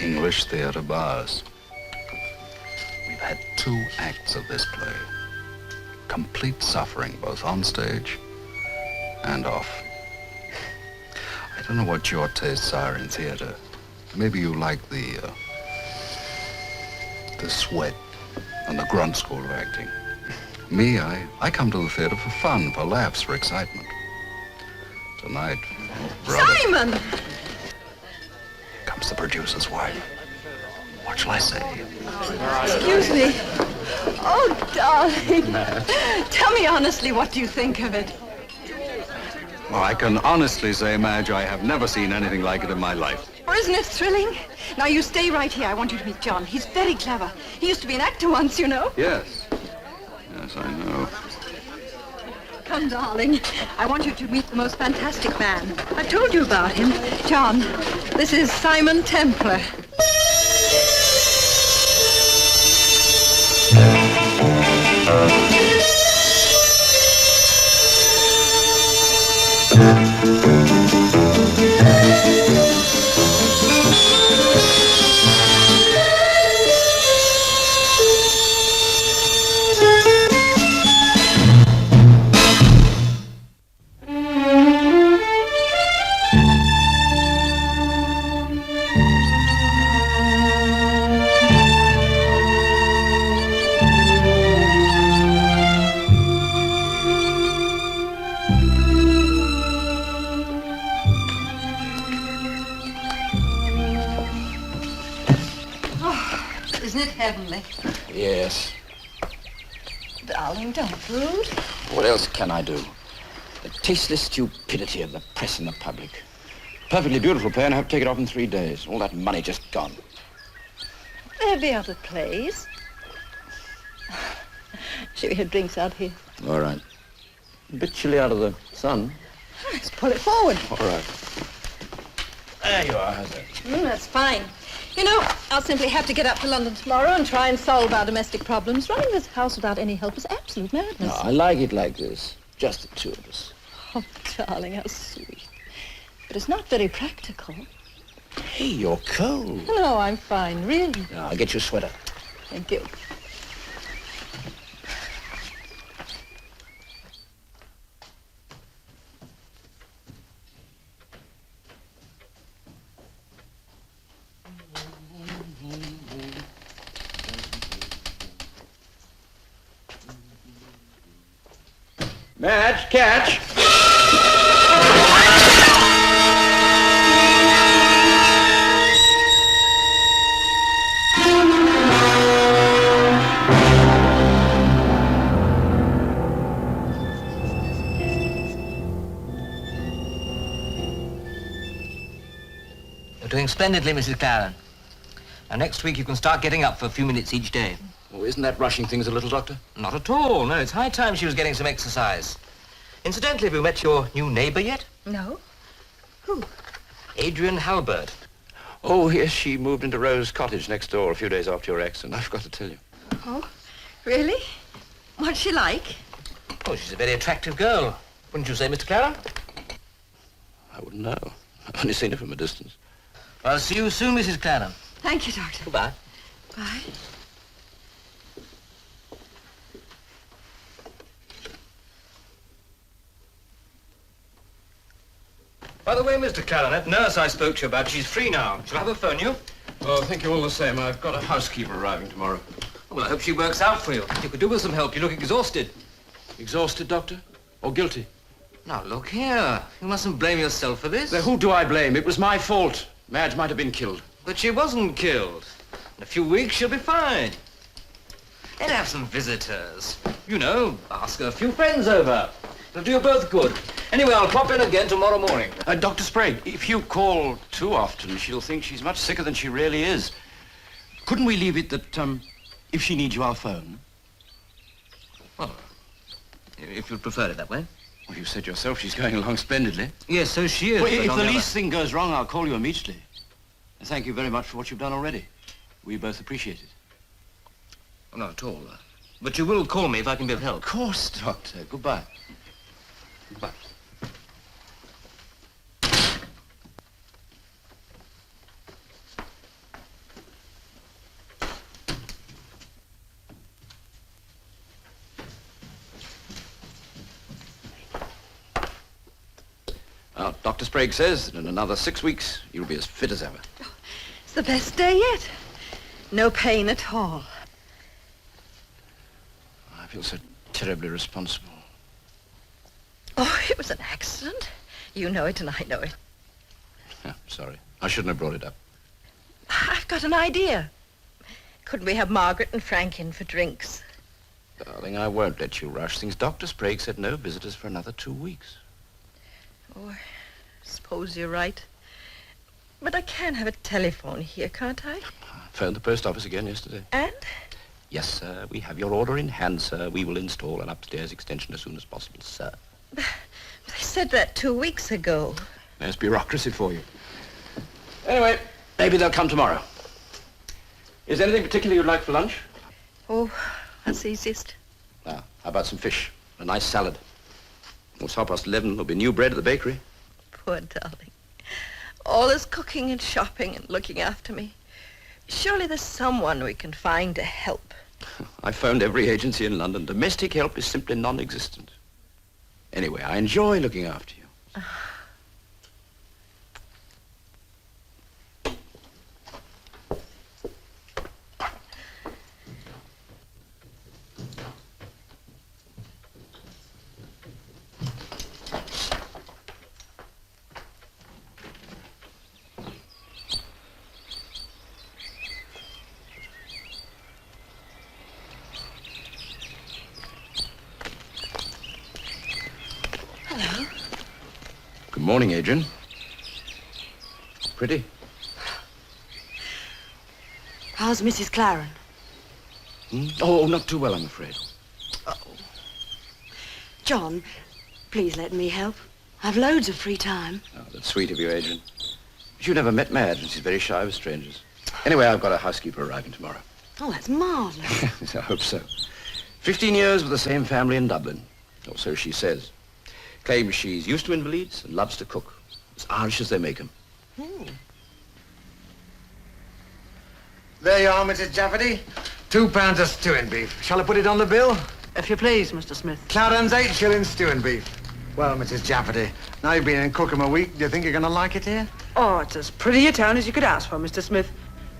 English theater bars. We've had 2 acts of this play. Complete suffering, both on stage and off. I don't know what your tastes are in theater. Maybe you like the sweat and the grunt school of acting. Me, I come to the theater for fun, for laughs, for excitement. Tonight, brother... Simon! Comes the producer's wife. What shall I say? Excuse me. Oh, darling. Tell me honestly, what do you think of it? Well, I can honestly say, Madge, I have never seen anything like it in my life. Oh, isn't it thrilling? Now, you stay right here. I want you to meet John. He's very clever. He used to be an actor once, you know. Yes. Yes, I know. Come, darling. I want you to meet the most fantastic man. I've told you about him. John, this is Simon Templar. Heavenly. Yes. Darling, don't brood. What else can I do? The tasteless stupidity of the press and the public. Perfectly beautiful play, and I have to take it off in 3 days. All that money just gone. There'll be other plays. Should we have drinks out here? All right. A bit chilly out of the sun. Let's pull it forward. All right. There you are, Heather. That's fine. You know, I'll simply have to get up to London tomorrow and try and solve our domestic problems. Running this house without any help is absolute madness. No, I like it like this. Just the 2 of us. Oh, darling, how sweet. But it's not very practical. Hey, you're cold. No, I'm fine, really. No, I'll get you a sweater. Thank you. Madge, catch! You're doing splendidly, Mrs. Clarron. Now, next week you can start getting up for a few minutes each day. Oh, isn't that rushing things a little, Doctor? Not at all. No, it's high time she was getting some exercise. Incidentally, have you met your new neighbor yet? No? Who? Adrienne Halberd. Oh, yes, she moved into Rose Cottage next door a few days after your accident. I forgot to tell you. Oh, really? What's she like? Oh, she's a very attractive girl. Wouldn't you say, Mr. Clarron? I wouldn't know. I've only seen her from a distance. I'll see you soon, Mrs. Clarron. Thank you, Doctor. Goodbye. Bye. By the way, Mr. Clarron, that nurse I spoke to you about, she's free now. Shall I have her phone you? Oh, thank you all the same. I've got a housekeeper arriving tomorrow. Well, I hope she works out for you. You could do with some help. You look exhausted. Exhausted, Doctor? Or guilty? Now, look here. You mustn't blame yourself for this. Then who do I blame? It was my fault. Madge might have been killed. But she wasn't killed. In a few weeks, she'll be fine. And have some visitors. You know, ask a few friends over. It'll do you both good. Anyway, I'll pop in again tomorrow morning. Dr. Sprague, if you call too often, she'll think she's much sicker than she really is. Couldn't we leave it that, if she needs you, I'll phone? Well, if you'd prefer it that way. Well, you said yourself she's going along splendidly. Yes, so she is. Well, if the least thing goes wrong, I'll call you immediately. And thank you very much for what you've done already. We both appreciate it. Oh, not at all. But you will call me if I can be of help. Of course, Doctor. Goodbye. Goodbye. Well, Dr. Sprague says that in another 6 weeks, you'll be as fit as ever. It's the best day yet. No pain at all. I feel so terribly responsible. Oh, it was an accident. You know it and I know it. Sorry. I shouldn't have brought it up. I've got an idea. Couldn't we have Margaret and Frank in for drinks? Darling, I won't let you rush things. Dr. Sprague said no visitors for another 2 weeks. Oh, I suppose you're right. But I can have a telephone here, can't I? I phoned the post office again yesterday. And? Yes, sir. We have your order in hand, sir. We will install an upstairs extension as soon as possible, sir. They said that 2 weeks ago. There's bureaucracy for you. Anyway, maybe they'll come tomorrow. Is there anything particular you'd like for lunch? Oh, that's easiest. Now, how about some fish? A nice salad. Well, it's 11:30. There'll be new bread at the bakery. Poor darling. All this cooking and shopping and looking after me. Surely there's someone we can find to help. I phoned every agency in London. Domestic help is simply non-existent. Anyway, I enjoy looking after you. Good morning, Adrienne. Pretty. How's Mrs. Clarron? Oh, not too well, I'm afraid. John, please let me help. I've loads of free time. Oh, that's sweet of you, Adrienne. But you never met Madge, and she's very shy with strangers. Anyway, I've got a housekeeper arriving tomorrow. Oh, that's marvellous. I hope so. 15 years with the same family in Dublin. Or so she says. Claims she's used to invalids and loves to cook. As Irish as they make 'em. There you are, Mrs. Jefferty. £2 of stewing beef. Shall I put it on the bill? If you please, Mr. Smith. Clarrons, 8 shillings stewing beef. Well, Mrs. Jefferty, now you've been in Cookham a week, do you think you're going to like it here? Oh, it's as pretty a town as you could ask for, Mr. Smith.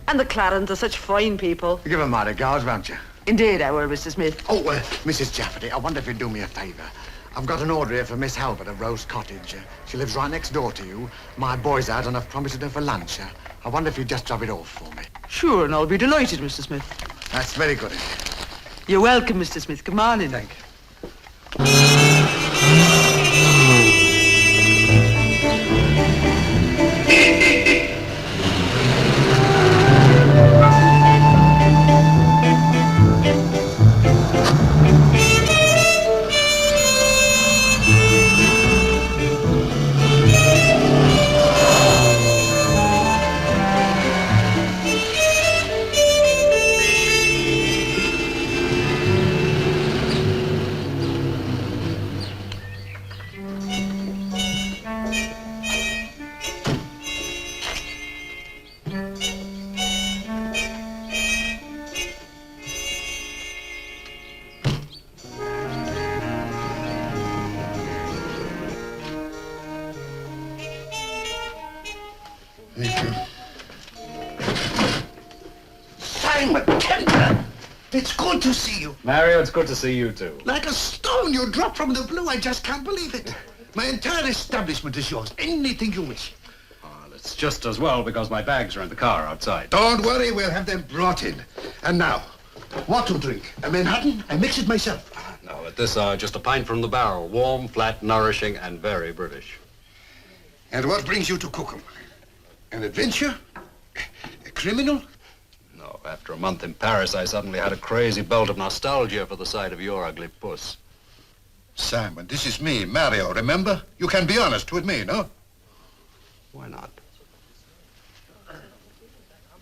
And the Clarrons are such fine people. You give 'em my regards, won't you? Indeed, I will, Mr. Smith. Oh, Mrs. Jefferty, I wonder if you'd do me a favour. I've got an order here for Miss Halberd of Rose Cottage. She lives right next door to you. My boy's out and I've promised her for lunch. I wonder if you'd just drop it off for me. Sure, and I'll be delighted, Mr. Smith. That's very good of you. You're welcome, Mr. Smith. Come on in. Thank you. Simon Templar! It's good to see you. Mario, it's good to see you too. Like a stone you dropped from the blue. I just can't believe it. My entire establishment is yours. Anything you wish. Well, it's just as well because my bags are in the car outside. Don't worry, we'll have them brought in. And now, what to drink? A Manhattan? I mix it myself. No, at this hour, just a pint from the barrel. Warm, flat, nourishing, and very British. And what brings you to Cookham? An adventure? A criminal? No, after a month in Paris, I suddenly had a crazy bolt of nostalgia for the sight of your ugly puss. Simon, this is me, Mario, remember? You can be honest with me, no? Why not?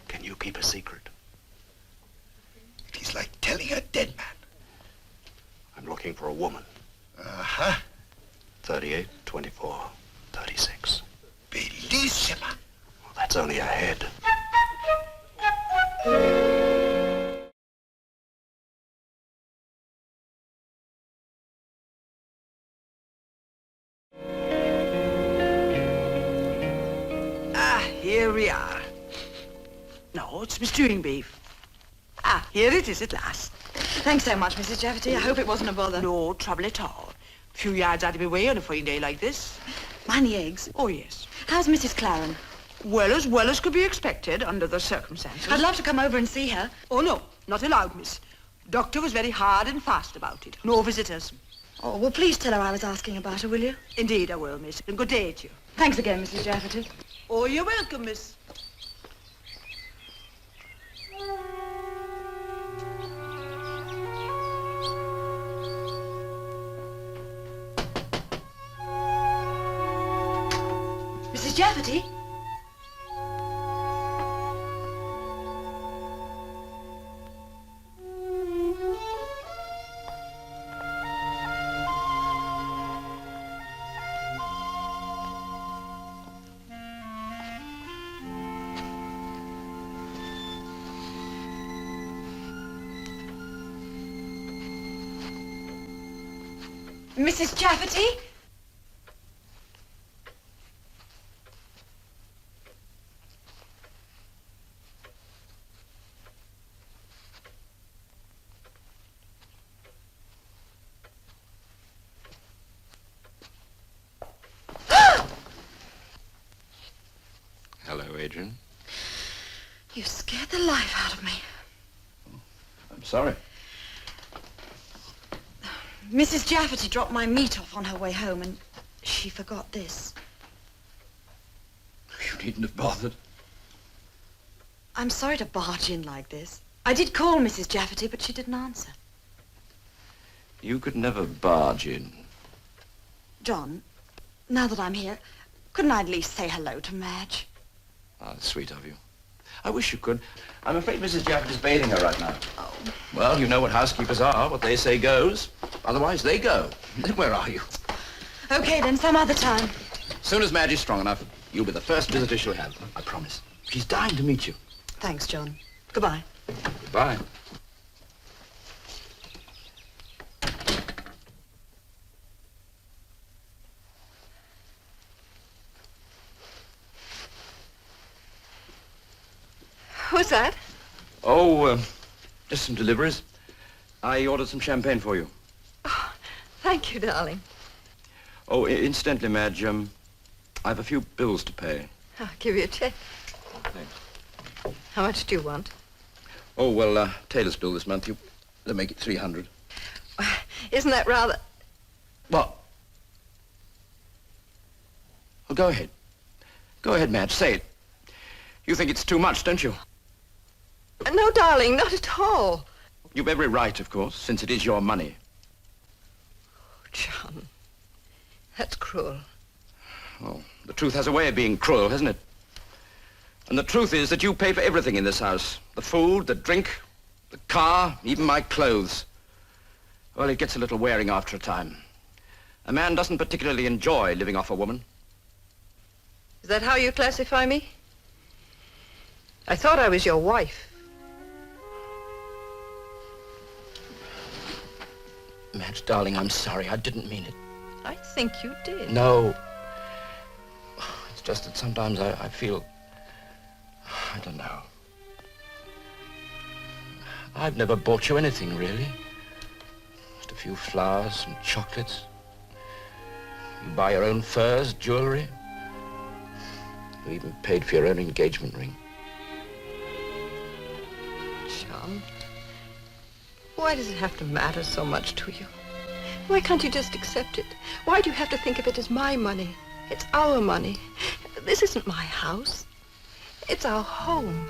Can you keep a secret? It is like telling a dead man. I'm looking for a woman. Uh-huh. 38, 24, 36. Bellissima. Well, that's only a head. Here we are. No, it's my stewing beef. Ah, here it is at last. Thanks so much, Mrs. Jefferty. I hope it wasn't a bother. No trouble at all. A few yards out of my way on a fine day like this. Mind the eggs. Oh, yes. How's Mrs. Clarron? Well as could be expected under the circumstances. I'd love to come over and see her. Oh, no, not allowed, miss. Doctor was very hard and fast about it. No visitors. Oh, well, please tell her I was asking about her, will you? Indeed I will, miss. And good day to you. Thanks again, Mrs. Jefferty. Oh, you're welcome, miss. Mrs. Jefferty? Mrs. Jefferty? Hello, Adrienne. You scared the life out of me. I'm sorry. Mrs. Jefferty dropped my meat off on her way home, and she forgot this. You needn't have bothered. I'm sorry to barge in like this. I did call Mrs. Jefferty, but she didn't answer. You could never barge in. John, now that I'm here, couldn't I at least say hello to Madge? Ah, that's sweet of you. I wish you could. I'm afraid Mrs. Jefferty's bathing her right now. Oh. Well, you know what housekeepers are. What they say goes. Otherwise, they go. Where are you? Okay, then, some other time. As soon as Madge is strong enough, you'll be the first visitor she'll have. I promise. She's dying to meet you. Thanks, John. Goodbye. Goodbye. Who's that? Oh, just some deliveries. I ordered some champagne for you. Oh, thank you, darling. Oh, incidentally, Madge, I have a few bills to pay. I'll give you a check. Thanks. How much do you want? Oh, well, Taylor's bill this month, they'll make it 300. Isn't that rather... What? Well, go ahead. Go ahead, Madge, say it. You think it's too much, don't you? No, darling, not at all. You've every right, of course, since it is your money. Oh, John, that's cruel. Oh, the truth has a way of being cruel, hasn't it? And the truth is that you pay for everything in this house. The food, the drink, the car, even my clothes. Well, it gets a little wearing after a time. A man doesn't particularly enjoy living off a woman. Is that how you classify me? I thought I was your wife. Madge, darling, I'm sorry. I didn't mean it. I think you did. No. It's just that sometimes I feel... I don't know. I've never bought you anything, really. Just a few flowers and chocolates. You buy your own furs, jewelry. You even paid for your own engagement ring. John, why does it have to matter so much to you? Why can't you just accept it? Why do you have to think of it as my money? It's our money. This isn't my house. It's our home.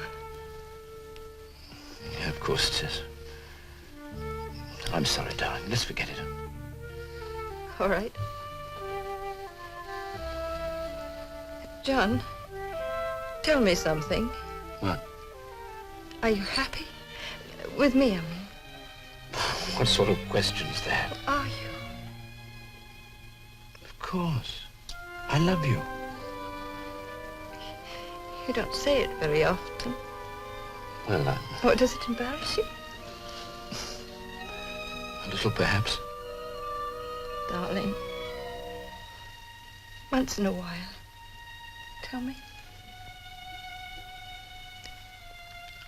Yeah, of course it is. I'm sorry, darling. Let's forget it. All right. John, tell me something. What? Are you happy? With me, I mean. What sort of question's that? Are you? Of course. I love you. You don't say it very often. Well, Oh, does it embarrass you? a little perhaps. Darling, once in a while, tell me.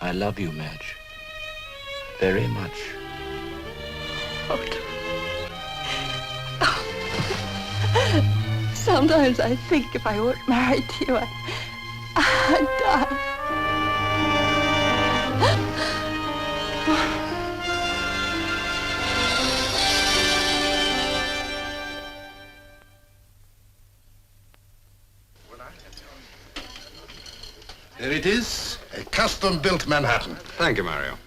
I love you, Madge. Very much. Sometimes I think if I weren't married to you, I'd die. There it is, a custom-built Manhattan. Thank you, Mario.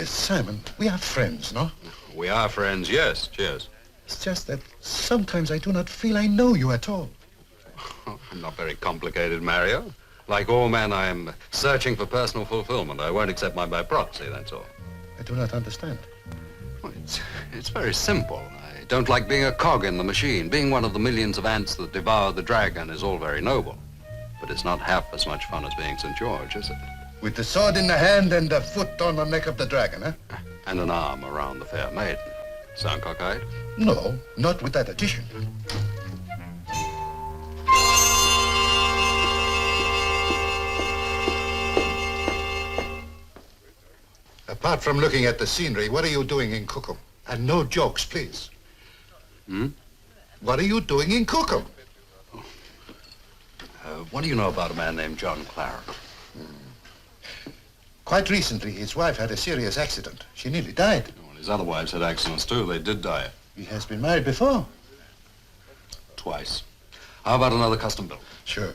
Simon, we are friends, no? We are friends, yes. Cheers. It's just that sometimes I do not feel I know you at all. I'm not very complicated, Mario. Like all men, I am searching for personal fulfillment. I won't accept mine by proxy, that's all. I do not understand. Well, it's very simple. I don't like being a cog in the machine. Being one of the millions of ants that devour the dragon is all very noble. But it's not half as much fun as being St. George, is it? With the sword in the hand and the foot on the neck of the dragon, huh? And an arm around the fair maiden. Sound cockeyed? No, not with that addition. Apart from looking at the scenery, what are you doing in Cookham? And no jokes, please. What are you doing in Cookham? What do you know about a man named John Clarron? Quite recently, his wife had a serious accident. She nearly died. Well, his other wives had accidents too. They did die. He has been married before. Twice. How about another custom built? Sure.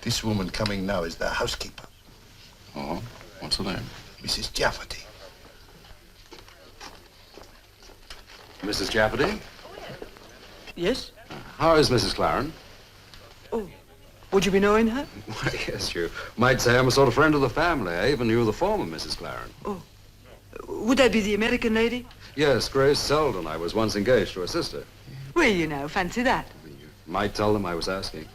This woman coming now is the housekeeper, Oh, what's her name? Mrs. Jefferty. Mrs. Jefferty? Yes? How is Mrs. Clarron? Oh, would you be knowing her? Why, yes, you might say I'm a sort of friend of the family. I even knew the former Mrs. Clarron. Oh, would that be the American lady? Yes, Grace Selden. I was once engaged to her sister. Well, you know, fancy that. You might tell them I was asking.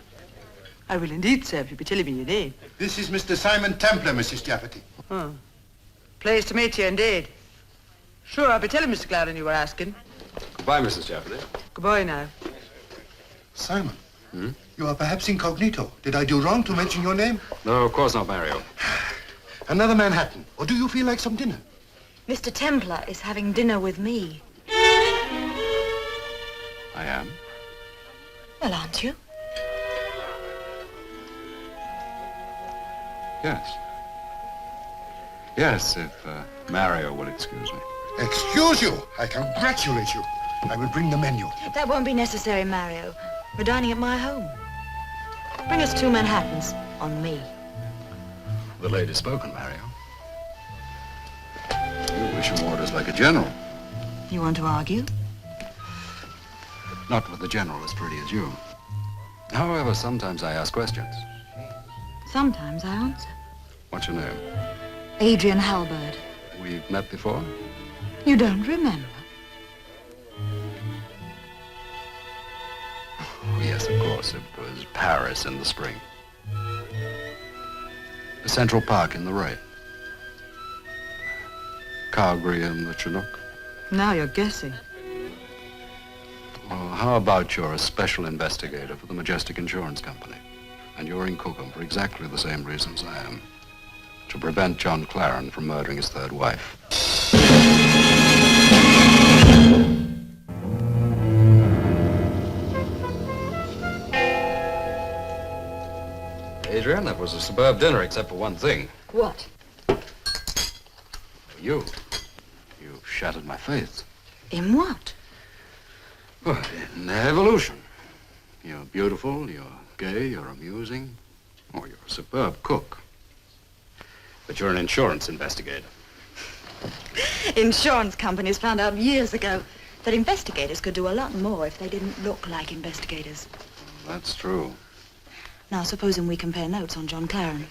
I will indeed, sir, if you'll be telling me your name. This is Mr. Simon Templar, Mrs. Jefferty. Oh. Pleased to meet you, indeed. Sure, I'll be telling Mr. Clarron you were asking. Goodbye, Mrs. Jefferty. Goodbye now. Simon, you are perhaps incognito. Did I do wrong to mention your name? No, of course not, Mario. Another Manhattan. Or do you feel like some dinner? Mr. Templar is having dinner with me. I am. Well, aren't you? Yes. Yes, if Mario will excuse me. Excuse you. I congratulate you. I will bring the menu. That won't be necessary, Mario. We're dining at my home. Bring us 2 Manhattans on me. The lady's spoken, Mario. You wish your orders like a general. You want to argue? Not with a general as pretty as you. However, sometimes I ask questions. Sometimes I answer. What's your name? Adrienne Halberd. We've met before? You don't remember? Oh, yes, of course. It was Paris in the spring. Central Park in the rain. Calgary in the Chinook. Now you're guessing. Well, how about you're a special investigator for the Majestic Insurance Company? And you're in Cookham for exactly the same reasons I am. To prevent John Clarron from murdering his third wife. Adrienne, that was a superb dinner, except for one thing. What? You. You shattered my faith. In what? Well, in evolution. You're beautiful, you're gay, you're amusing. Oh, you're a superb cook. But you're an insurance investigator. Insurance companies found out years ago that investigators could do a lot more if they didn't look like investigators. That's true. Now, supposing we compare notes on John Clarron.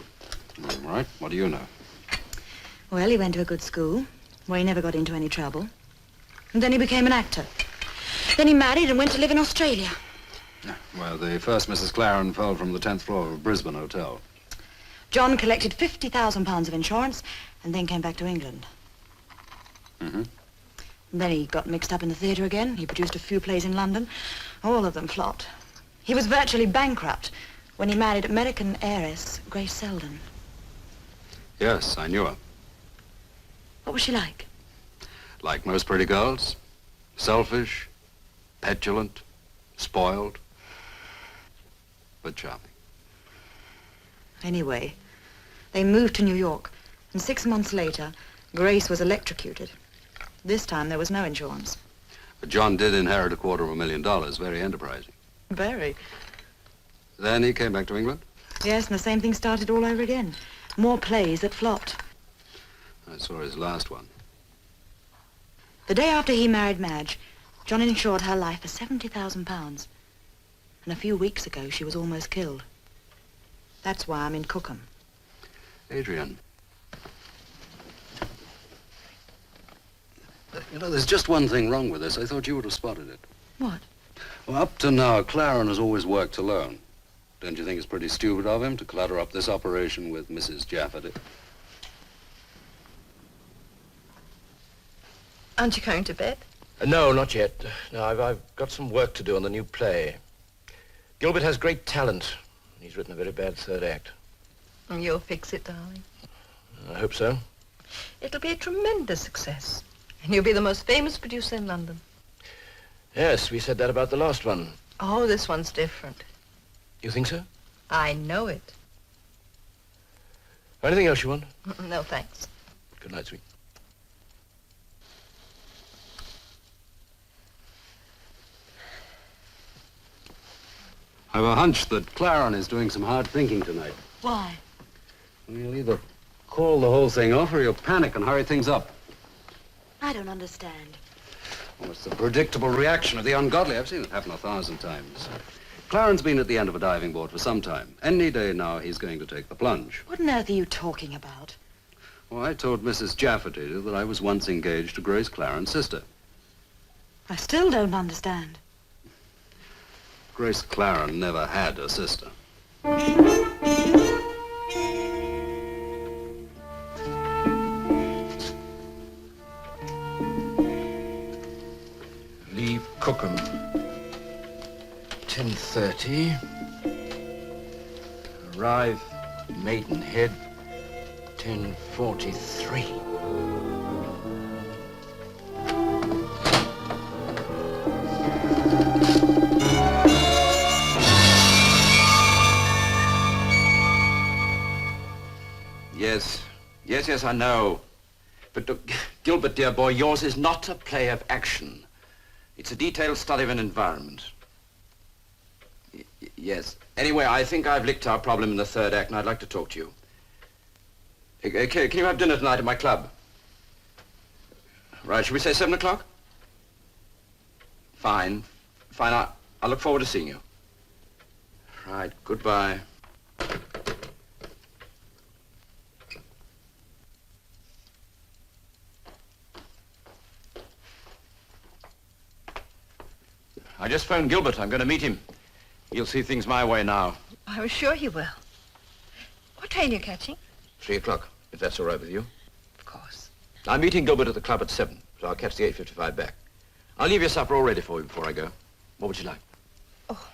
All right, what do you know? Well, he went to a good school, where he never got into any trouble. And then he became an actor. Then he married and went to live in Australia. Well, the first Mrs. Clarron fell from the 10th floor of a Brisbane hotel. John collected £50,000 of insurance and then came back to England. Mm-hmm. And then he got mixed up in the theatre again. He produced a few plays in London. All of them flopped. He was virtually bankrupt. when he married American heiress Grace Selden. Yes, I knew her. What was she like? Like most pretty girls. Selfish, petulant, spoiled, but charming. Anyway, they moved to New York, and 6 months later, Grace was electrocuted. This time there was no insurance. But John did inherit $250,000, very enterprising. Very. Then he came back to England? Yes, and the same thing started all over again. More plays that flopped. I saw his last one. The day after he married Madge, John insured her life for £70,000. And a few weeks ago, she was almost killed. That's why I'm in Cookham. Adrienne. You know, there's just one thing wrong with this. I thought you would have spotted it. What? Well, up to now, Clarron has always worked alone. Don't you think it's pretty stupid of him to clutter up this operation with Mrs. Jefferty? Aren't you going to bed? No, not yet. No, I've got some work to do on the new play. Gilbert has great talent. He's written a very bad third act. You'll fix it, darling. I hope so. It'll be a tremendous success. And you'll be the most famous producer in London. Yes, we said that about the last one. Oh, this one's different. You think so? I know it. Anything else you want? No, thanks. Good night, sweet. I have a hunch that Clarron is doing some hard thinking tonight. Why? He'll either call the whole thing off or he'll panic and hurry things up. I don't understand. Well, it's the predictable reaction of the ungodly. I've seen it happen 1,000 times. Clarron's been at the end of a diving board for some time. Any day now, he's going to take the plunge. What on earth are you talking about? Well, I told Mrs. Jefferty that I was once engaged to Grace Clarron's sister. I still don't understand. Grace Clarron never had a sister. Leave Cookham. 10:30. Arrive Maidenhead. 10:43. Yes, I know. But look, Gilbert, dear boy, yours is not a play of action. It's a detailed study of an environment. Yes. Anyway, I think I've licked our problem in the third act, and I'd like to talk to you. Can you have dinner tonight at my club? Right, should we say 7 o'clock? Fine. I'll look forward to seeing you. Right, goodbye. I just phoned Gilbert. I'm going to meet him. He'll see things my way now. I'm sure he will. What train are you catching? 3 o'clock, if that's all right with you. Of course. I'm meeting Gilbert at the club at 7, so I'll catch the 8:55 back. I'll leave your supper all ready for you before I go. What would you like? Oh,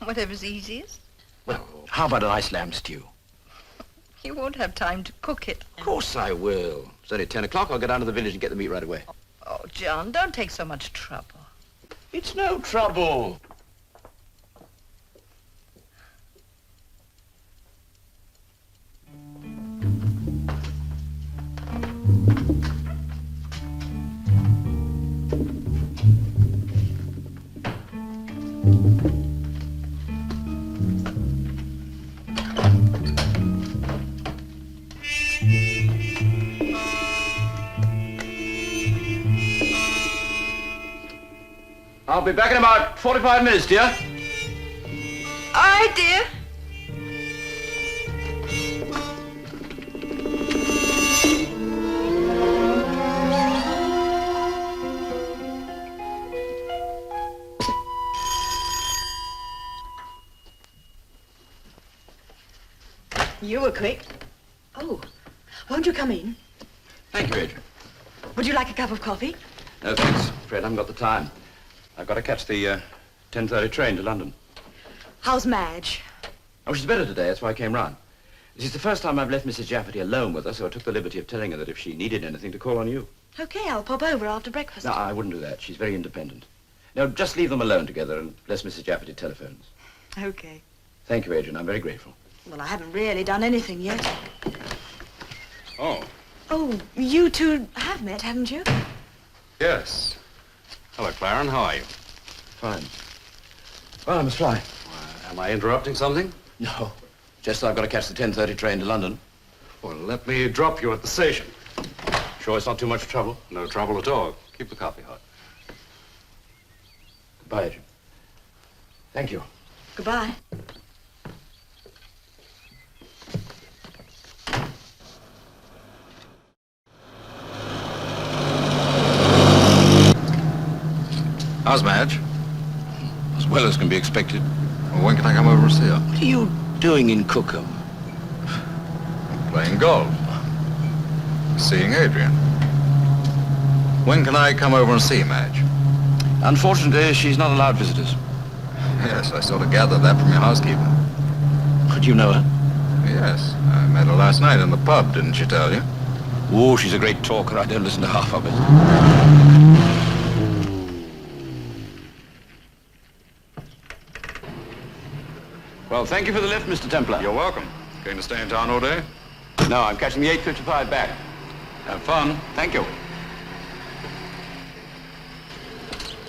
whatever's easiest. Well, how about a nice lamb stew? You won't have time to cook it. Of course I will. It's only 10 o'clock. I'll go down to the village and get the meat right away. Oh, John, don't take so much trouble. It's no trouble. I'll be back in about 45 minutes, dear. All right, dear. You were quick. Oh, won't you come in? Thank you, Adrienne. Would you like a cup of coffee? No, thanks. Fred, I haven't got the time. I've got to catch the 10:30 train to London. How's Madge? Oh, she's better today. That's why I came round. This is the first time I've left Mrs. Jefferty alone with her, so I took the liberty of telling her that if she needed anything, to call on you. Okay, I'll pop over after breakfast. No, I wouldn't do that. She's very independent. No, just leave them alone together unless Mrs. Jefferty telephones. Okay. Thank you, Adrienne. I'm very grateful. Well, I haven't really done anything yet. Oh, Oh, you two have met, haven't you? yes. Hello, Clarron. How are you? Fine. Well, I must fly. Am I interrupting something? No. Just I've got to catch the 10:30 train to London. Well, let me drop you at the station. Sure it's not too much trouble? No trouble at all. Keep the coffee hot. Goodbye, Adrienne. Thank you. Goodbye. How's Madge? As well as can be expected. Well, when can I come over and see her? What are you doing in Cookham? Playing golf. Seeing Adrienne. When can I come over and see Madge? Unfortunately, she's not allowed visitors. Yes, I sort of gathered that from your housekeeper. Could you know her? Yes, I met her last night in the pub, didn't she tell you? Oh, she's a great talker. I don't listen to half of it. Well, thank you for the lift, Mr. Templar. You're welcome. Going to stay in town all day? No, I'm catching the 8:55 back. Have fun. Thank you.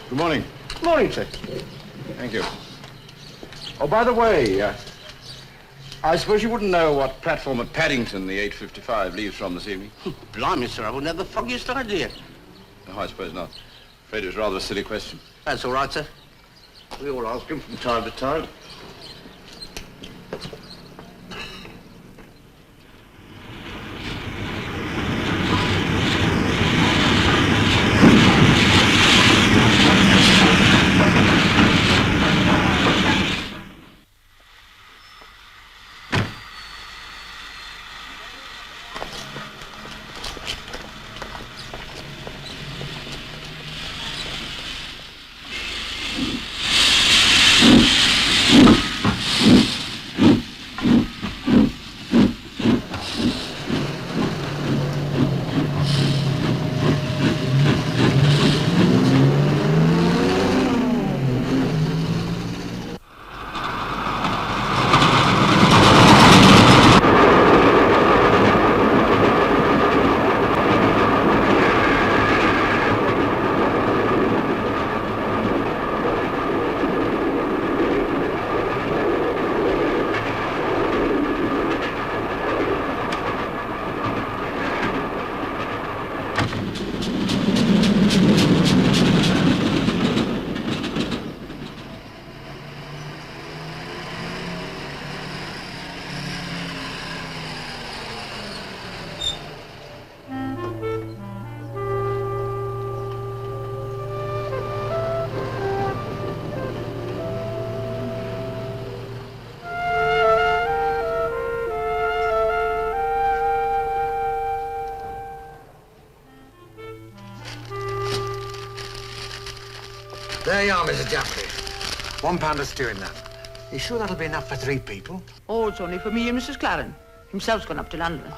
Good morning. Good morning, sir. Thank you. Oh, by the way, I suppose you wouldn't know what platform at Paddington the 8:55 leaves from this evening? Blimey, sir, I wouldn't have the foggiest idea. No, I suppose not. Afraid it was rather a silly question. That's all right, sir. We all ask him from time to time. There you are, Mrs. Jefferty. £1 of stew in that. You sure that'll be enough for 3 people? Oh, it's only for me and Mrs. Clarron. Himself's gone up to London.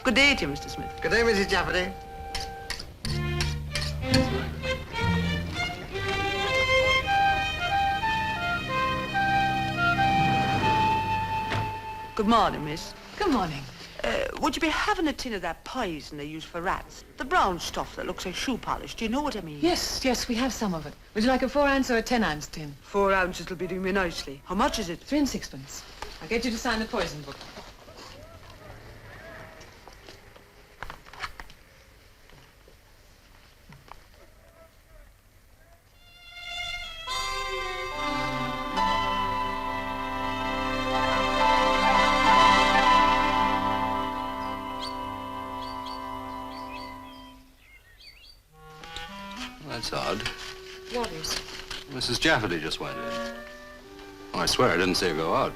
Good day to you, Mr. Smith. Good day, Mrs. Jefferty. Good morning, miss. Good morning. Would you be having a tin of that poison they use for rats? The brown stuff that looks like shoe polish. Do you know what I mean? Yes, we have some of it. Would you like a 4-ounce or a 10-ounce tin? 4 ounces will be doing me nicely. How much is it? 3 and 6pence. I'll get you to sign the poison book. That's odd. What is? Mrs. Jefferty just went in. Oh, I swear I didn't see her go out.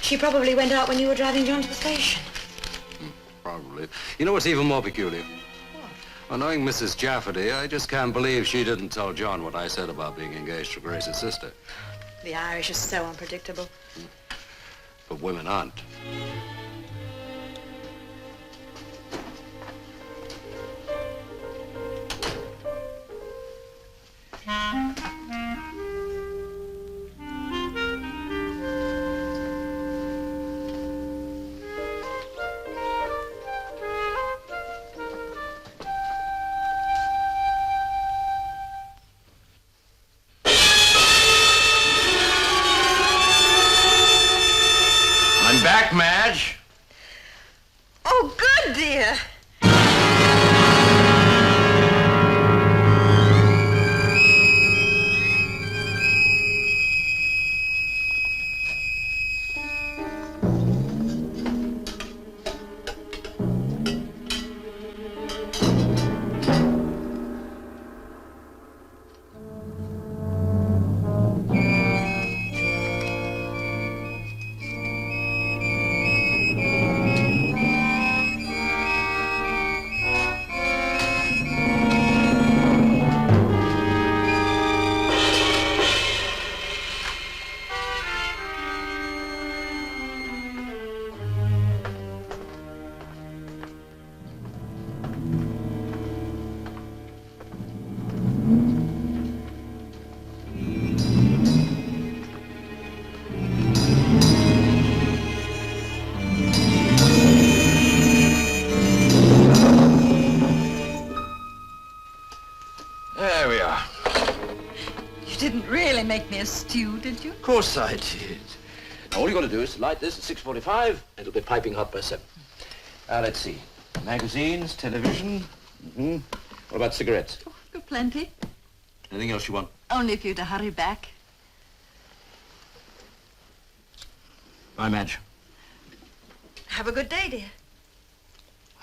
She probably went out when you were driving John to the station. Probably. You know what's even more peculiar? What? Well, knowing Mrs. Jefferty, I just can't believe she didn't tell John what I said about being engaged to Grace's sister. The Irish are so unpredictable. but women aren't. I'm back, Madge. Oh, good, dear. There we are. You didn't really make me a stew, did you? Of course I did. Now, all you got to do is light this at 6:45. It'll be piping hot by 7. Now, let's see. Magazines, television. What about cigarettes? Oh, got plenty. Anything else you want? Only if you're to hurry back. Bye, Madge. Have a good day, dear.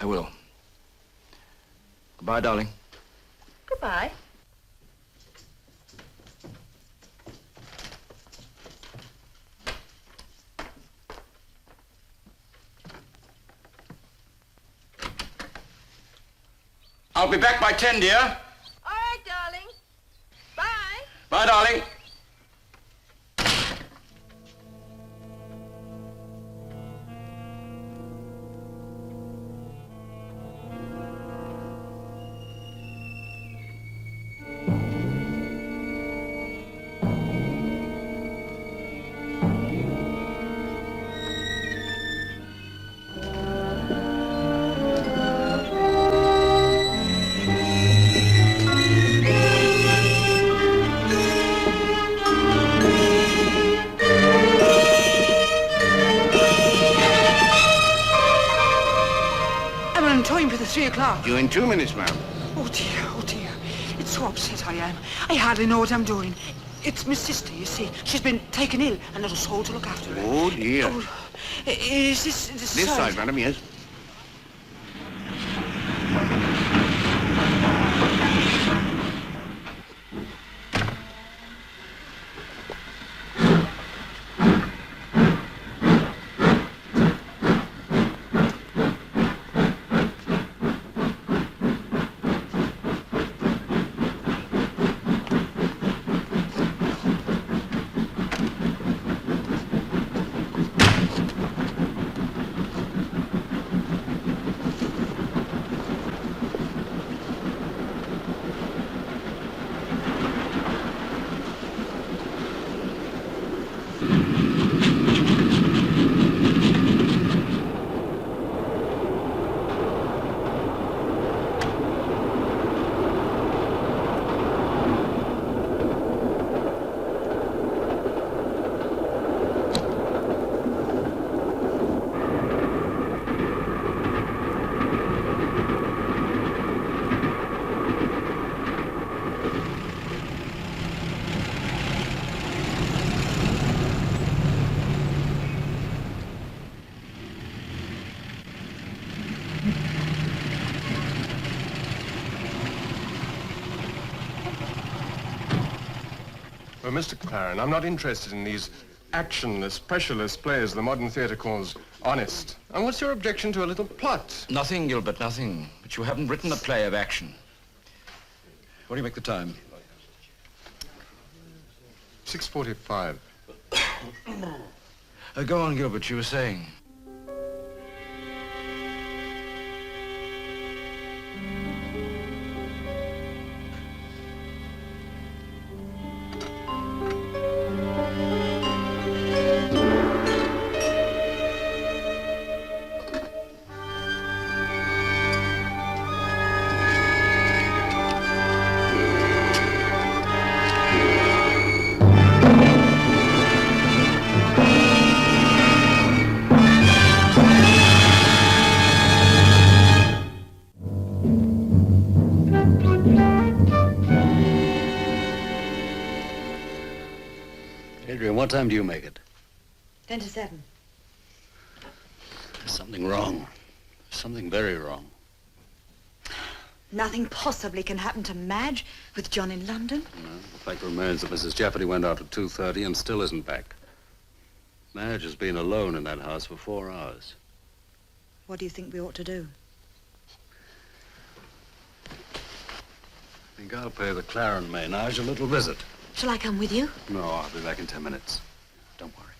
I will. Goodbye, darling. Goodbye. I'll be back by 10, dear. All right, darling. Bye. Bye, darling. For the 3 o'clock. Due in 2 minutes, ma'am. Oh dear. It's so upset I am. I hardly know what I'm doing. It's my sister, you see. She's been taken ill and not a soul to look after her. Oh, dear. Oh, is this This side, madam, yes. Well, Mr. Clarron, I'm not interested in these actionless, pressureless plays the modern theatre calls honest. And what's your objection to a little plot? Nothing, Gilbert, nothing. But you haven't written a play of action. What do you make the time? 6:45. Go on, Gilbert, you were saying. Adrienne, what time do you make it? 10 to 7. There's something wrong. Something very wrong. Nothing possibly can happen to Madge with John in London. No, the fact remains that Mrs. Jefferty went out at 2:30 and still isn't back. Madge has been alone in that house for 4 hours. What do you think we ought to do? I think I'll pay the Clarron ménage a little visit. Shall I come with you? No, I'll be back in 10 minutes. Don't worry.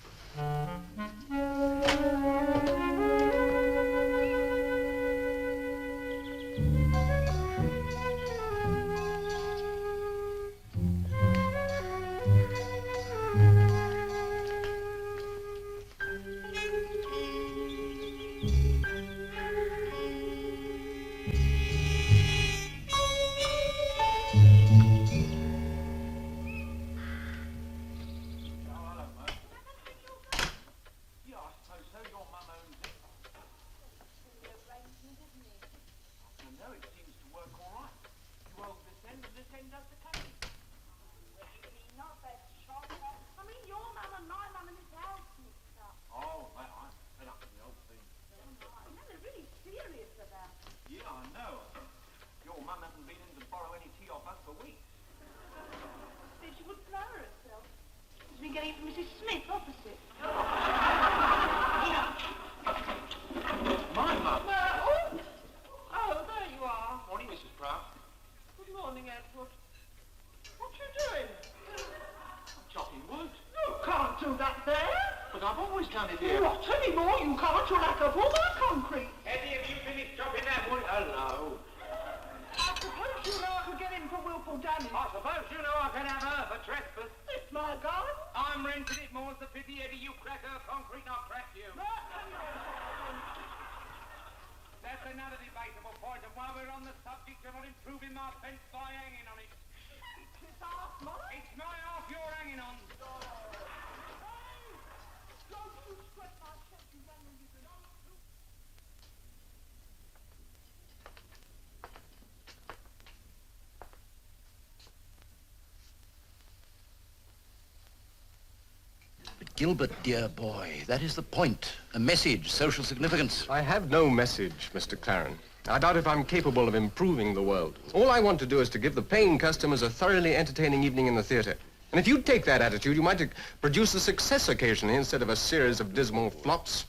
Gilbert, dear boy, that is the point. A message, social significance. I have no message, Mr. Clarron. I doubt if I'm capable of improving the world. All I want to do is to give the paying customers a thoroughly entertaining evening in the theater. And if you take that attitude, you might produce a success occasionally instead of a series of dismal flops.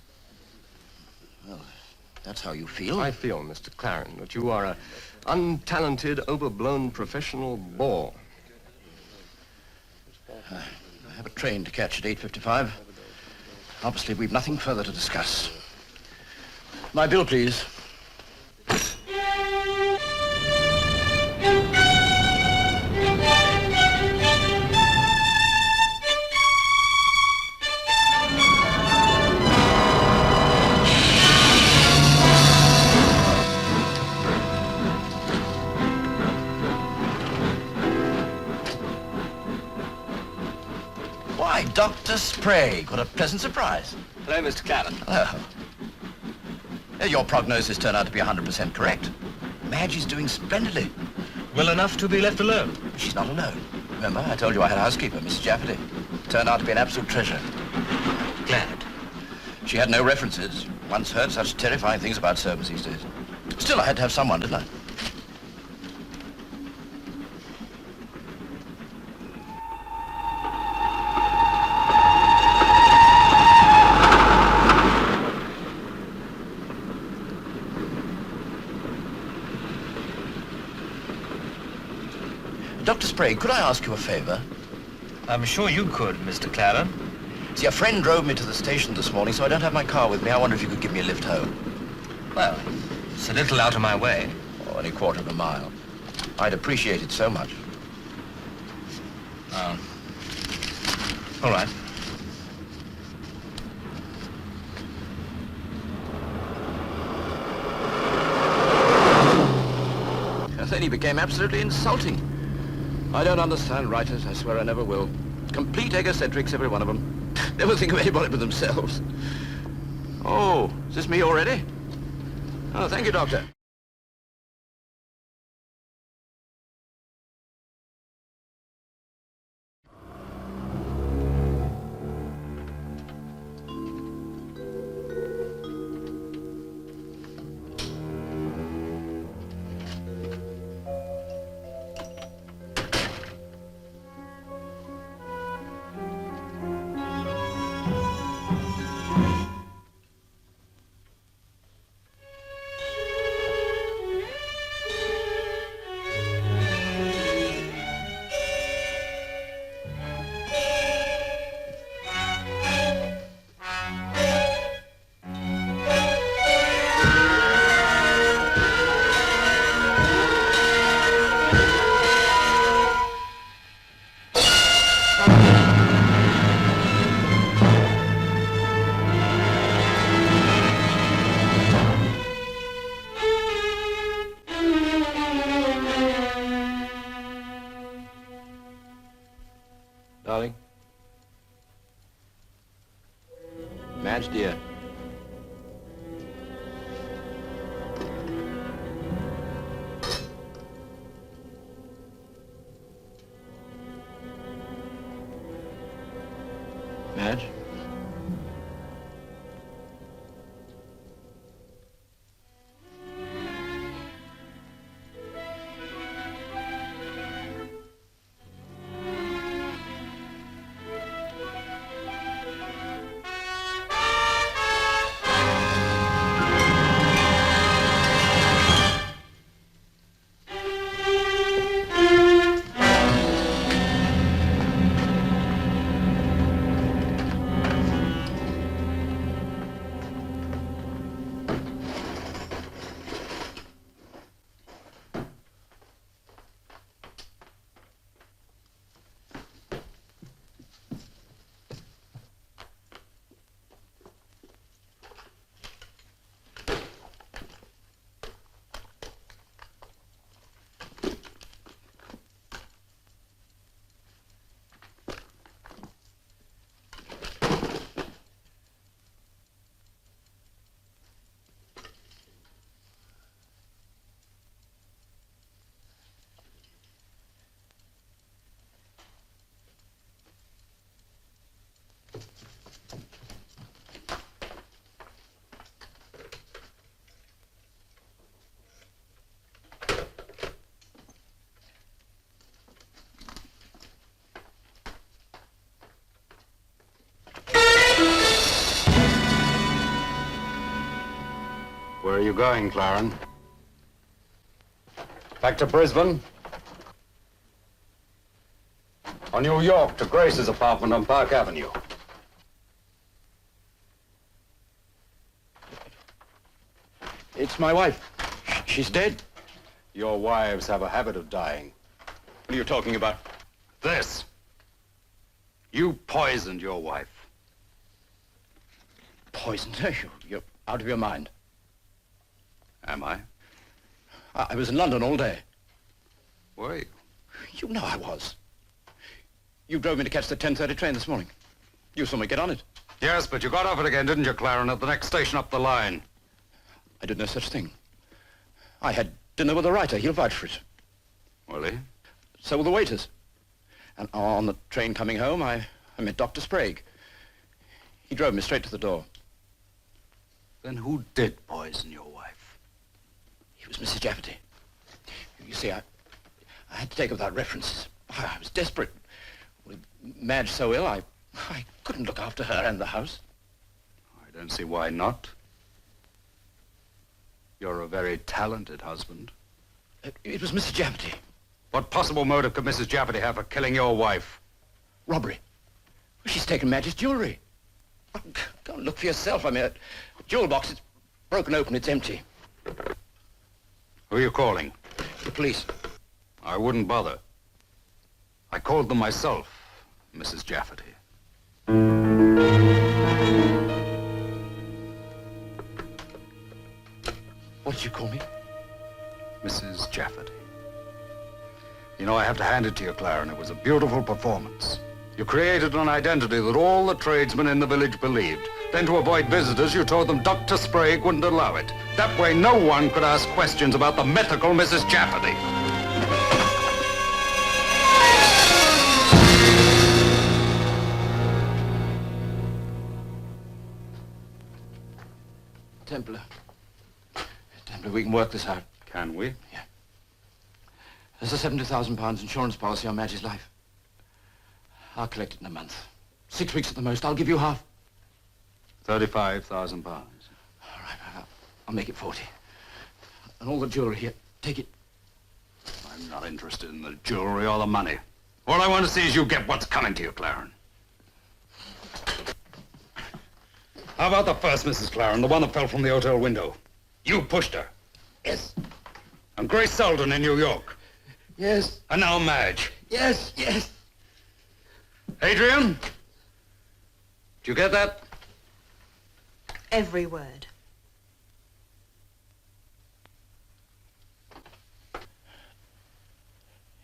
Well, that's how you feel. I feel, Mr. Clarron, that you are a untalented, overblown professional bore. I have a train to catch at 8:55. Obviously, we've nothing further to discuss. My bill, please. Why, Dr. Sprague, what a pleasant surprise. Hello, Mr. Clarron. Oh. Your prognosis turned out to be 100% correct. Madge is doing splendidly. Well enough to be left alone. She's not alone. Remember, I told you I had a housekeeper, Mrs. Jefferty. Turned out to be an absolute treasure. Glad. She had no references. Once heard such terrifying things about servants these days. Still, I had to have someone, didn't I? Dr. Sprague, could I ask you a favor? I'm sure you could, Mr. Clarron. See, a friend drove me to the station this morning, so I don't have my car with me. I wonder if you could give me a lift home. Well, it's a little out of my way. Oh, only a quarter of a mile. I'd appreciate it so much. Oh. All right. And then he became absolutely insulting. I don't understand writers. I swear I never will. Complete egocentrics, every one of them. Never think of anybody but themselves. Oh, is this me already? Oh, thank you, Doctor. Darling? Madge, dear. Madge? Where are you going, Clarron? Back to Brisbane? Or New York to Grace's apartment on Park Avenue? It's my wife. She's dead. Your wives have a habit of dying. What are you talking about? This. You poisoned your wife. Poisoned her? You're out of your mind. Am I? I was in London all day. Were you? You know I was. You drove me to catch the 10:30 train this morning. You saw me get on it. Yes, but you got off it again, didn't you, Clarron, at the next station up the line? I did no such thing. I had dinner with a writer. He'll vouch for it. Will he? So will the waiters. And on the train coming home, I met Dr. Sprague. He drove me straight to the door. Then who did poison your wife? It was Mrs. Jefferty. You see, I had to take her without references. I was desperate. With Madge so ill, I couldn't look after her and the house. I don't see why not. You're a very talented husband. It was Mrs. Jefferty. What possible motive could Mrs. Jefferty have for killing your wife? Robbery. She's taken Madge's jewelry. Go and look for yourself. I mean, a jewel box, it's broken open, it's empty. Who are you calling? The police. I wouldn't bother. I called them myself, Mrs. Jefferty. What did you call me? Mrs. Jefferty. You know, I have to hand it to you, Clarron. It was a beautiful performance. You created an identity that all the tradesmen in the village believed. Then to avoid visitors, you told them Dr. Sprague wouldn't allow it. That way, no one could ask questions about the mythical Mrs. Jefferty. Templar. Templar, we can work this out. Can we? Yeah. There's a £70,000 insurance policy on Madge's life. I'll collect it in a month. 6 weeks at the most. I'll give you half. £35,000. All right, I'll make it 40. And all the jewelry here, take it. I'm not interested in the jewelry or the money. All I want to see is you get what's coming to you, Clarron. How about the first Mrs. Clarron, the one that fell from the hotel window? You pushed her. Yes. And Grace Selden in New York. Yes. And now Madge. Yes, yes. Adrienne? Did you get that? Every word.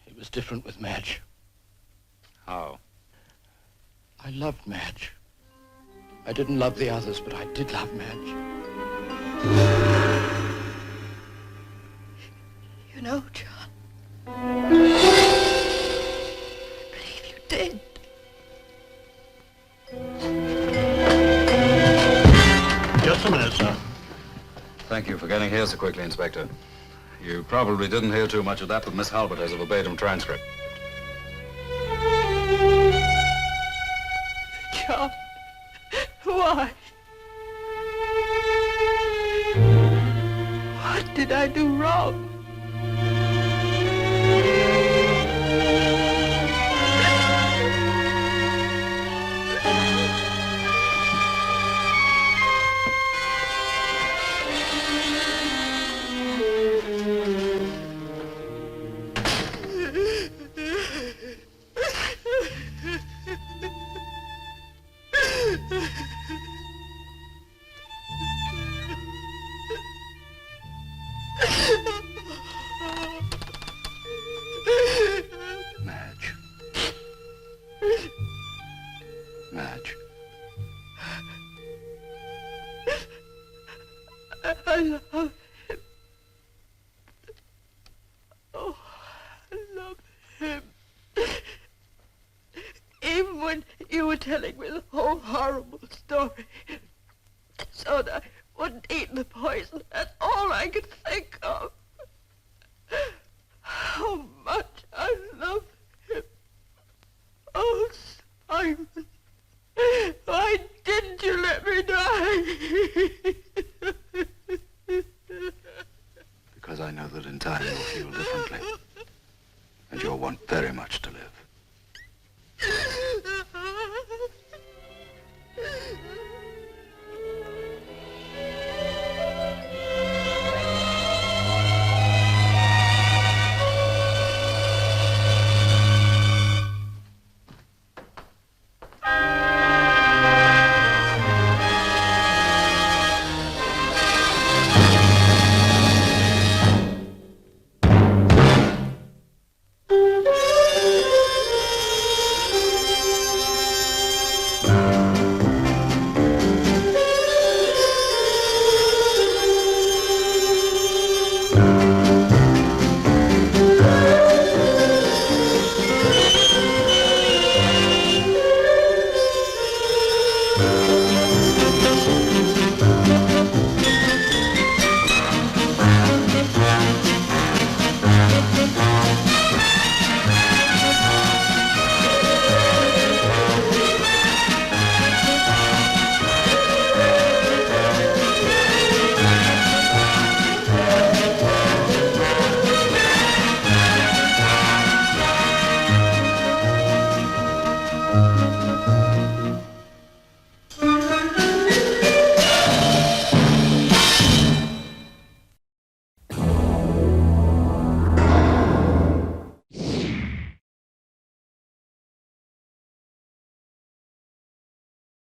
It was different with Madge. How? I loved Madge. I didn't love the others, but I did love Madge. You know, John, I believe you did. Just a minute, sir. Thank you for getting here so quickly, Inspector. You probably didn't hear too much of that, but Miss Halberd has a verbatim transcript. John, why? What did I do wrong? Madge. Madge. I love him. Oh, I love him. Even when you were telling me the whole horrible story, so that I wouldn't eat the poison, that's all I could think of. How much I love him. Oh, Simon, why didn't you let me die? Because I know that in time you'll feel differently. And you'll want very much to live.